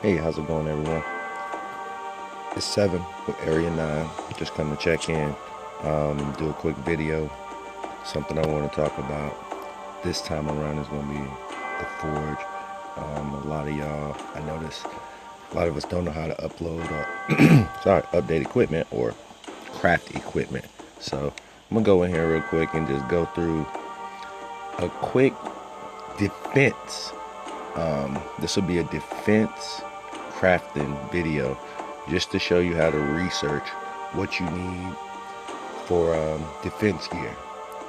Hey, how's it going, everyone? It's 7 with Area 9. Just come to check in, do a quick video. Something I want to talk about this time around is going to be the Forge. A lot of y'all, I notice, a lot of us don't know how to upload or, update equipment or craft equipment. So I'm going to go in here real quick and just go through a quick defense. This will be a defense crafting video just to show you how to research what you need for defense gear.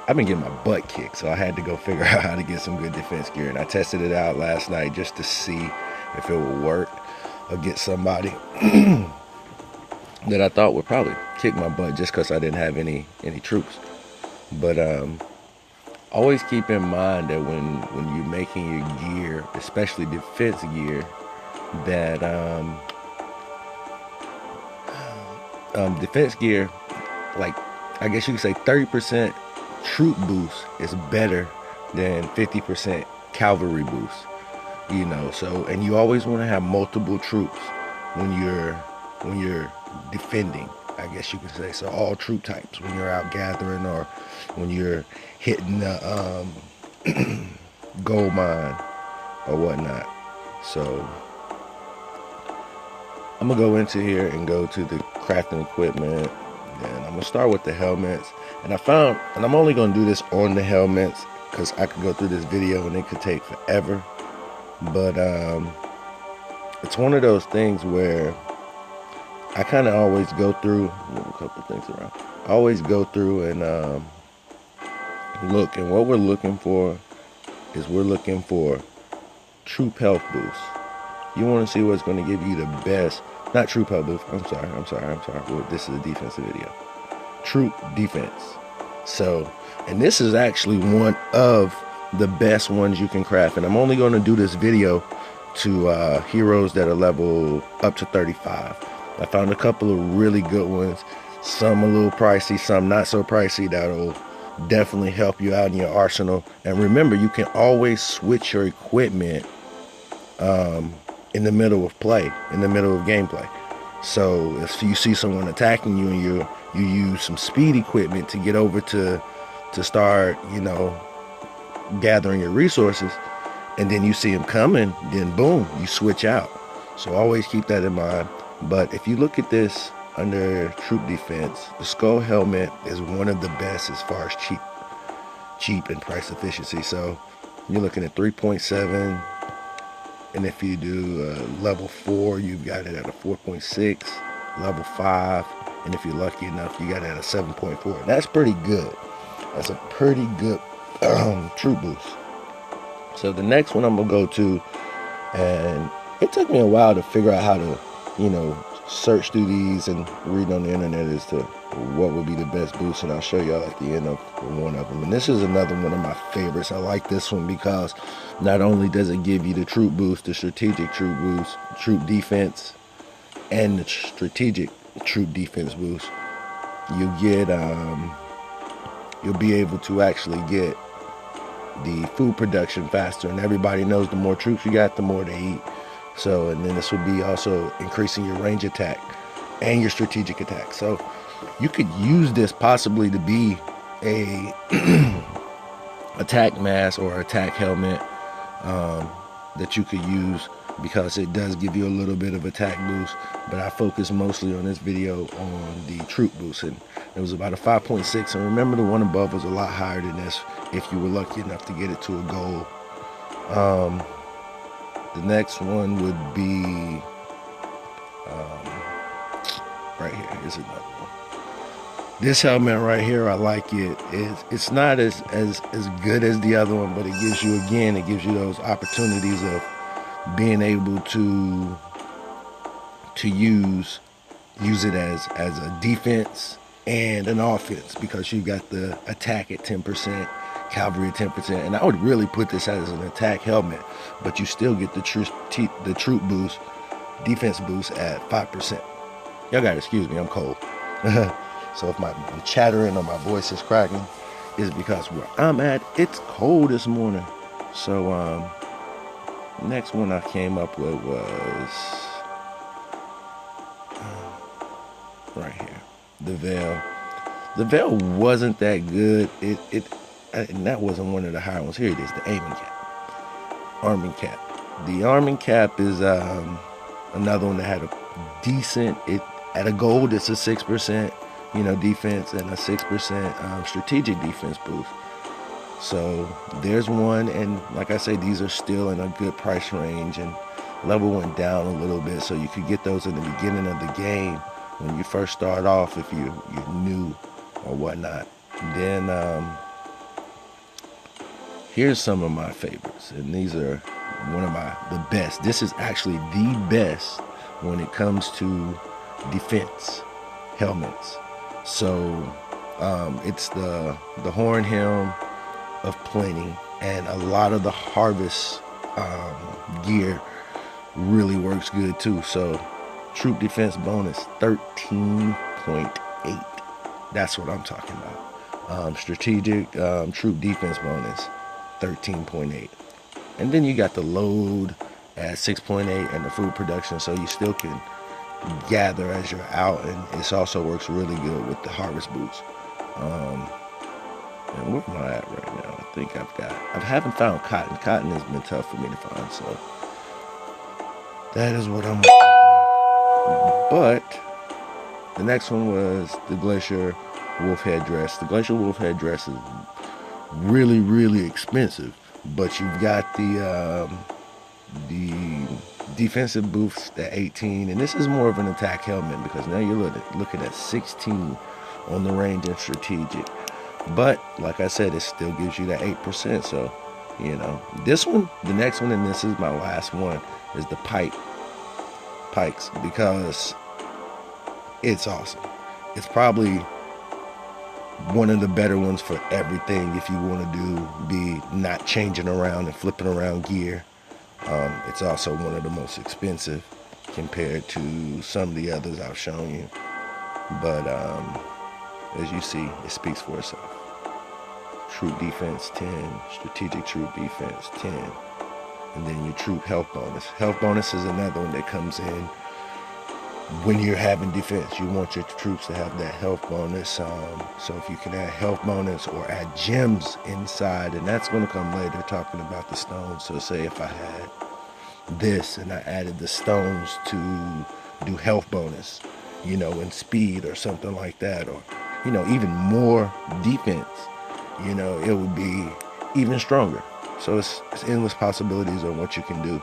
I've been getting my butt kicked, so I had to go figure out how to get some good defense gear, and I tested it out last night just to see if it would work or get somebody that I thought would probably kick my butt just because I didn't have any troops. But always keep in mind that when you're making your gear, especially defense gear, that defense gear, like I guess you could say 30% troop boost is better than 50% cavalry boost. You know, so and you always want to have multiple troops when you're defending, I guess you could say. So all troop types when you're out gathering or when you're hitting the gold mine or whatnot. So I'm gonna go into here and go to the crafting equipment, and I'm gonna start with the helmets. And I'm only gonna do this on the helmets because I could go through this video and it could take forever. But it's one of those things where I kind of always go through, move a couple things around. I always go through and look, and what we're looking for is we're looking for troop health boost. You want to see what's going to give you the best, not troop health boost. I'm sorry. Well, this is a defensive video. Troop defense. So, and this is actually one of the best ones you can craft. And I'm only going to do this video to heroes that are level up to 35. I found a couple of really good ones. Some a little pricey, some not so pricey. That'll definitely help you out in your arsenal. And remember, you can always switch your equipment in the middle of play, in the middle of gameplay. So if you see someone attacking you and you use some speed equipment to get over to start, you know, gathering your resources, and then you see him coming, then boom, you switch out. So always keep that in mind. But if you look at this under troop defense, the skull helmet is one of the best as far as cheap and price efficiency. So you're looking at 3.7, and if you do level 4, you've got it at a 4.6, level 5, and if you're lucky enough, you got it at a 7.4. That's pretty good. That's a pretty good troop boost. So the next one I'm gonna go to, and it took me a while to figure out how to, you know, search through these and read on the internet as to what would be the best boost, and I'll show y'all at the end of one of them. And this is another one of my favorites. I like this one because not only does it give you the troop boost, the strategic troop boost, troop defense, and the strategic troop defense boost, you get you'll be able to actually get the food production faster. And everybody knows the more troops you got, the more they eat. So, and then this would be also increasing your range attack and your strategic attack. So you could use this possibly to be a attack mask or attack helmet that you could use, because it does give you a little bit of attack boost. But I focus mostly on this video on the troop boost, and it was about a 5.6. And remember, the one above was a lot higher than this if you were lucky enough to get it to a gold. The next one would be right here. Here's another one. This helmet right here, I like it. It's not as good as the other one, but it gives you, again, it gives you those opportunities of being able to use it as a defense and an offense, because you got the attack at 10%, cavalry at 10%, and I would really put this as an attack helmet, but you still get the troop boost, defense boost at 5%. Y'all gotta excuse me, I'm cold. So if I'm chattering or my voice is cracking, it's because where I'm at, it's cold this morning. So Next one I came up with was right here, the Veil. The Veil wasn't that good. And that wasn't one of the higher ones. Here it is, the Aiming Cap, Arming Cap. The Arming Cap is another one that had a decent. It at a gold, it's a 6%, defense and a 6% strategic defense boost. So there's one, and like I say, these are still in a good price range, and level went down a little bit, so you could get those in the beginning of the game when you first start off if you're new or whatnot. Then here's some of my favorites, and these are one of the best. This is actually the best when it comes to defense helmets. So it's the Horn Helm of Plenty, and a lot of the Harvest gear really works good too. So troop defense bonus 13.8. That's what I'm talking about. Strategic troop defense bonus 13.8. And then you got the load at 6.8 and the food production, so you still can gather as you're out, and it also works really good with the Harvest boots. And where am I at right now? I think I haven't found cotton. Cotton has been tough for me to find, so that is what I'm. But the next one was the Glacier Wolf Headdress. The Glacier Wolf Headdress is really, really expensive, but you've got the defensive boost at 18, and this is more of an attack helmet because now you're looking at 16 on the range and strategic. But like I said, it still gives you that 8%. So, this one, the next one, and this is my last one, is the Pikes, because it's awesome. It's probably one of the better ones for everything if you want to be not changing around and flipping around gear. It's also one of the most expensive compared to some of the others I've shown you. But as you see, it speaks for itself. Troop defense 10, strategic troop defense 10, and then your troop health bonus. Health bonus is another one that comes in when you're having defense. You want your troops to have that health bonus. So if you can add health bonus or add gems inside, and that's going to come later talking about the stones. So say if I had this and I added the stones to do health bonus, and speed or something like that, or even more defense, it would be even stronger. So it's endless possibilities on what you can do.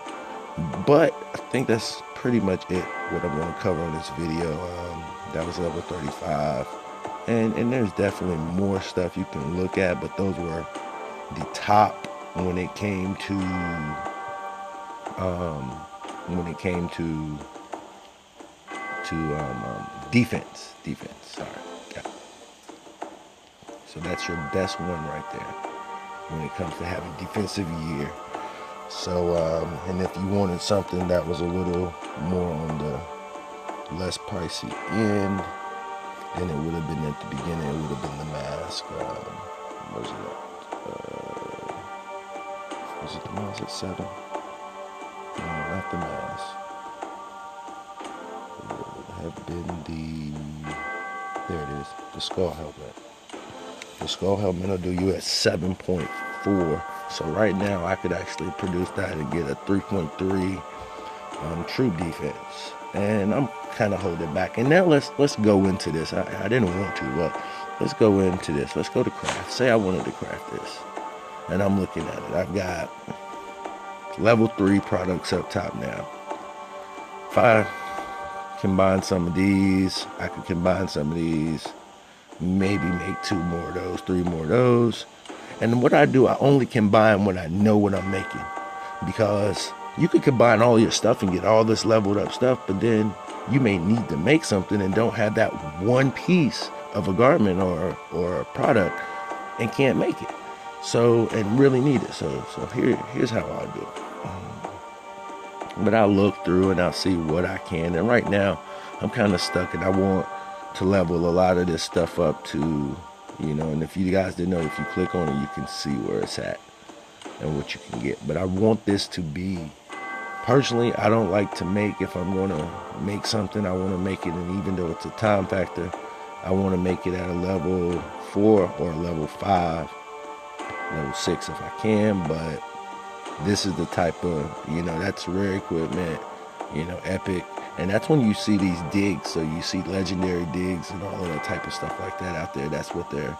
But I think that's pretty much it, what I'm going to cover on this video. That was level 35. And there's definitely more stuff you can look at, but those were the top when it came to defense. Sorry. Yeah. So that's your best one right there when it comes to having defensive gear. So, and if you wanted something that was a little more on the less pricey end, then it would have been at the beginning. It would have been the mask. What was it? Was it the mask at 7? No, not the mask. It would have been there it is, the skull helmet. The skull helmet will do you at 7.4. So right now I could actually produce that and get a 3.3 troop defense. And I'm kind of holding back. And now let's go into this. I didn't want to, but let's go into this. Let's go to craft. Say I wanted to craft this. And I'm looking at it. I've got level 3 products up top now. If I combine some of these, I could combine some of these, maybe make 2 more of those, 3 more of those. And what I do, I only combine when I know what I'm making, because you could combine all your stuff and get all this leveled up stuff, but then you may need to make something and don't have that one piece of a garment or a product and can't make it. So, and really need it. So here's how I do it. But I'll look through and I'll see what I can. And right now, I'm kind of stuck, and I want to level a lot of this stuff up to, and if you guys didn't know, if you click on it, you can see where it's at and what you can get. But I want this to be Personally, I don't like to make, if I'm going to make something, I want to make it, and even though it's a time factor, I want to make it at a level 4 or a level 5, level 6 if I can. But this is the type of, that's rare equipment, epic. And that's when you see these digs. So you see legendary digs and all of that type of stuff like that out there. That's what they're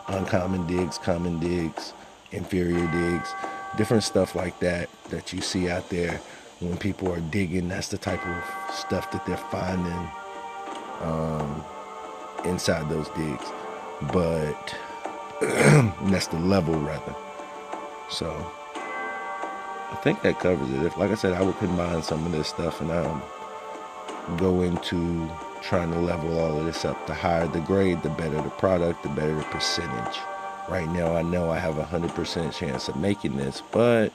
uncommon digs, common digs, inferior digs, different stuff like that that you see out there when people are digging. That's the type of stuff that they're finding inside those digs. But that's the level rather. So I think that covers it. If, like I said, I would combine some of this stuff and go into trying to level all of this up. The higher the grade, the better the product, the better the percentage. Right now, I know I have 100% chance of making this, but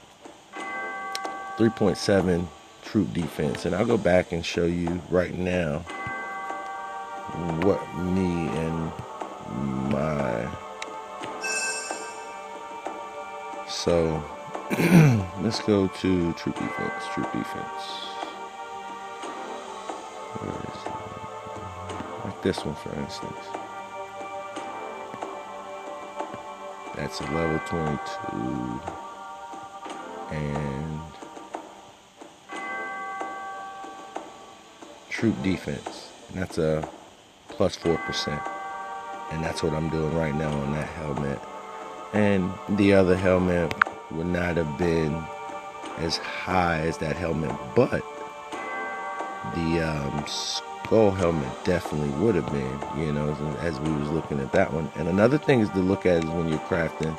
3.7 troop defense. And I'll go back and show you right now what me and my... So, let's go to troop defense. Troop defense. Where is it? Like this one, for instance. That's a level 22. And troop defense. And that's a plus 4%. And that's what I'm doing right now on that helmet. And the other helmet would not have been as high as that helmet, but the skull helmet definitely would have been, as we was looking at that one. And another thing is to look at is when you're crafting,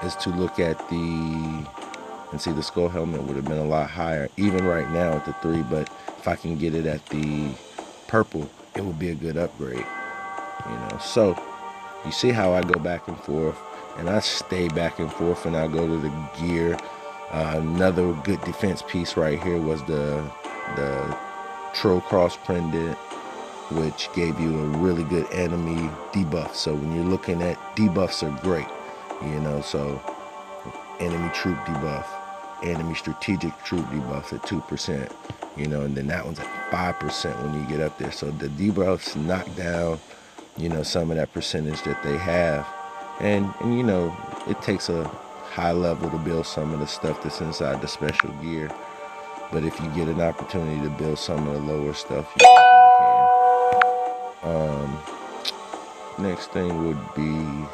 is to look at and see the skull helmet would have been a lot higher, even right now at the 3, but if I can get it at the purple, it would be a good upgrade, So you see how I go back and forth, and I stay back and forth, and I go to the gear. Another good defense piece right here was the Troll Cross Pendant, which gave you a really good enemy debuff. So when you're looking at debuffs are great, so enemy troop debuff, enemy strategic troop debuff at 2%, and then that one's at 5% when you get up there. So the debuffs knock down, some of that percentage that they have. And it takes a high level to build some of the stuff that's inside the special gear. But if you get an opportunity to build some of the lower stuff, you definitely can. Next thing would be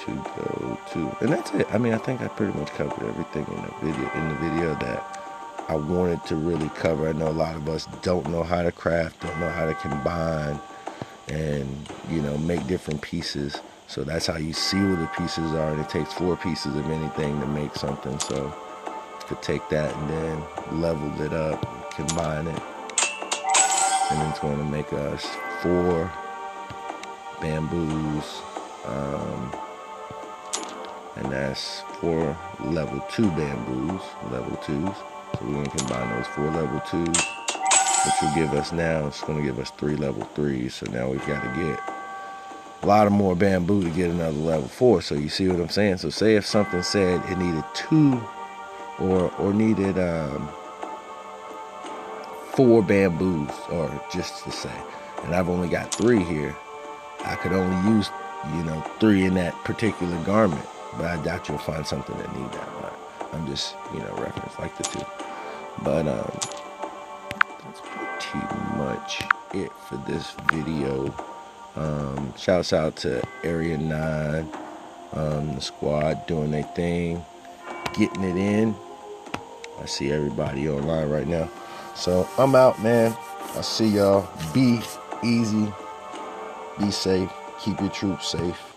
to go to, and that's it. I mean, I think I pretty much covered everything in the video that I wanted to really cover. I know a lot of us don't know how to craft, don't know how to combine, and make different pieces. So that's how you see what the pieces are, and it takes 4 pieces of anything to make something. So you could take that and then level it up, combine it, and it's going to make us 4 bamboos, and that's 4 level 2 bamboos, level 2s. So we're going to combine those 4 level 2s, which will give us now, it's going to give us 3 level 3s. So now we've got to get a lot of more bamboo to get another level 4. So you see what I'm saying? So say if something said it needed 2 or needed 4 bamboos, or just to say, and I've only got 3 here, I could only use 3 in that particular garment. But I doubt you'll find something that need that much. I'm just reference like the 2. But that's pretty much it for this video. Shouts out to Area 9, the squad doing their thing, getting it in. I see everybody online right now. So I'm out, man. I'll see y'all. Be easy, be safe, keep your troops safe.